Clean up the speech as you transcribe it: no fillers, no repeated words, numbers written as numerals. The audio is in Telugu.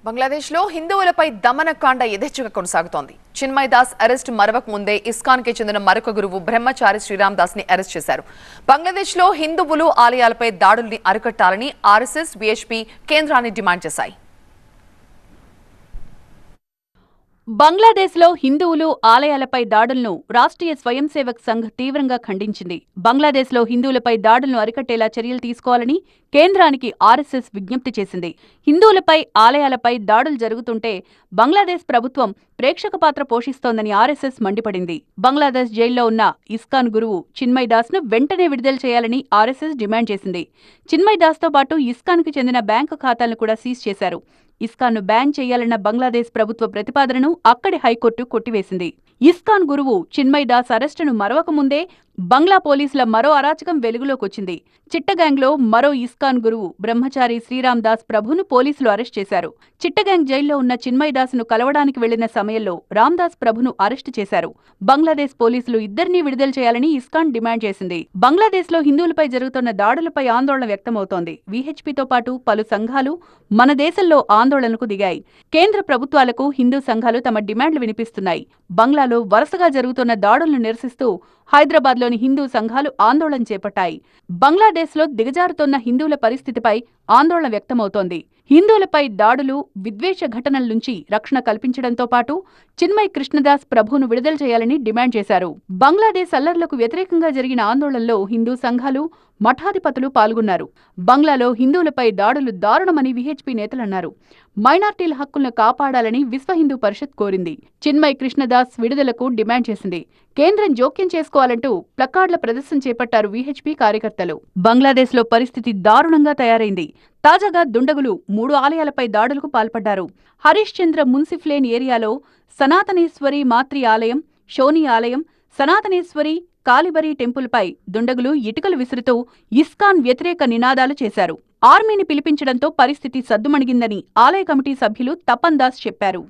బంగ్లాదేశ్లో హిందువులపై దమనకాండ యథేచ్ఛగా కొనసాగుతోంది. చిన్మయ్ దాస్ అరెస్ట్ మరవక ముందే ఇస్కాన్కి చెందిన మరొక గురువు బ్రహ్మచారి శ్రీరామ్ దాస్ ని అరెస్ట్ చేశారు. బంగ్లాదేశ్లో హిందువులు ఆలయాలపై దాడుల్ని అరికట్టాలని ఆర్ఎస్ఎస్, విహెచ్పీ కేంద్రాన్ని డిమాండ్ చేశాయి. బంగ్లాదేశ్లో హిందువులు ఆలయాలపై దాడులను రాష్ట్రీయ స్వయం సేవక్ సంఘ్ తీవ్రంగా ఖండించింది. బంగ్లాదేశ్లో హిందువులపై దాడులను అరికట్టేలా చర్యలు తీసుకోవాలని కేంద్రానికి ఆర్ఎస్ఎస్ విజ్ఞప్తి చేసింది. హిందువులపై ఆలయాలపై దాడులు జరుగుతుంటే బంగ్లాదేశ్ ప్రభుత్వం ప్రేక్షక పాత్ర పోషిస్తోందని ఆర్ఎస్ఎస్ మండిపడింది. బంగ్లాదేశ్ జైల్లో ఉన్న ఇస్కాన్ గురువు చిన్మయ్ దాస్ ను వెంటనే విడుదల చేయాలని ఆర్ఎస్ఎస్ డిమాండ్ చేసింది. చిన్మయ్ దాస్తో పాటు ఇస్కాన్కు చెందిన బ్యాంకు ఖాతాలను కూడా సీజ్ చేశారు. ఇస్కాన్ను బ్యాన్ చేయాలన్న బంగ్లాదేశ్ ప్రభుత్వ ప్రతిపాదనను అక్కడి హైకోర్టు కొట్టివేసింది. ఇస్కాన్ గురువు చిన్మయ్ దాస్ అరెస్టును మరవకముందే బంగ్లా పోలీసుల మరో అరాచకం వెలుగులోకొచ్చింది. చిట్టగాంగ్లో మరో ఇస్కాన్ గురువు బ్రహ్మచారి శ్రీరామ్ దాస్ ప్రభును పోలీసులు అరెస్ట్ చేశారు. చిట్టగాంగ్ జైల్లో ఉన్న చిన్మయ్ దాస్ను కలవడానికి వెళ్లిన సమయంలో రామ్దాస్ ప్రభును అరెస్టు చేశారు. బంగ్లాదేశ్ పోలీసులు ఇద్దరినీ విడుదల చేయాలని ఇస్కాన్ డిమాండ్ చేసింది. బంగ్లాదేశ్లో హిందువులపై జరుగుతున్న దాడులపై ఆందోళన వ్యక్తమవుతోంది. విహెచ్పీతో పాటు పలు సంఘాలు మన దేశంలో ఆందోళనకు దిగాయి. కేంద్ర ప్రభుత్వాలకు హిందూ సంఘాలు తమ డిమాండ్లు వినిపిస్తున్నాయి. బంగ్లాలో వరుసగా జరుగుతున్న దాడులను నిరసిస్తూ హైదరాబాద్లోని హిందూ సంఘాలు ఆందోళన చేపట్టాయి. బంగ్లాదేశ్లో దిగజారుతోన్న హిందువుల పరిస్థితిపై ఆందోళన వ్యక్తమవుతోంది. హిందువులపై దాడులు, విద్వేష ఘటనల నుంచి రక్షణ కల్పించడంతో పాటు చిన్మయ్ కృష్ణదాస్ ప్రభువును విడుదల చేయాలని డిమాండ్ చేశారు. బంగ్లాదేశ్ అల్లర్లకు వ్యతిరేకంగా జరిగిన ఆందోళనలో హిందూ సంఘాలు, మఠాధిపతులు పాల్గొన్నారు. బంగ్లాలో హిందువులపై దాడులు దారుణమని విహెచ్పీ నేతలన్నారు. మైనార్టీల హక్కులను కాపాడాలని విశ్వ హిందూ పరిషత్ కోరింది. చిన్మయ్ కృష్ణదాస్ విడుదలకు డిమాండ్ చేసింది. కేంద్రం జోక్యం చేసుకోవాలంటూ ప్లకార్డుల ప్రదర్శన చేపట్టారు విహెచ్పీ కార్యకర్తలు. బంగ్లాదేశ్లో పరిస్థితి దారుణంగా తయారైంది. తాజాగా దుండగులు 3 ఆలయాలపై దాడులకు పాల్పడ్డారు. హరీష్ చంద్ర మున్సిఫ్లేన్ ఏరియాలో సనాతనేశ్వరి మాత్రి ఆలయం, షోని ఆలయం, సనాతనేశ్వరి కాలిబరి టెంపుల్పై దుండగులు ఇటుకలు విసురుతూ ఇస్కాన్ వ్యతిరేక నినాదాలు చేశారు. ఆర్మీని పిలిపించడంతో పరిస్థితి సద్దుమణిగిందని ఆలయ కమిటీ సభ్యులు తపన్ దాస్ చెప్పారు.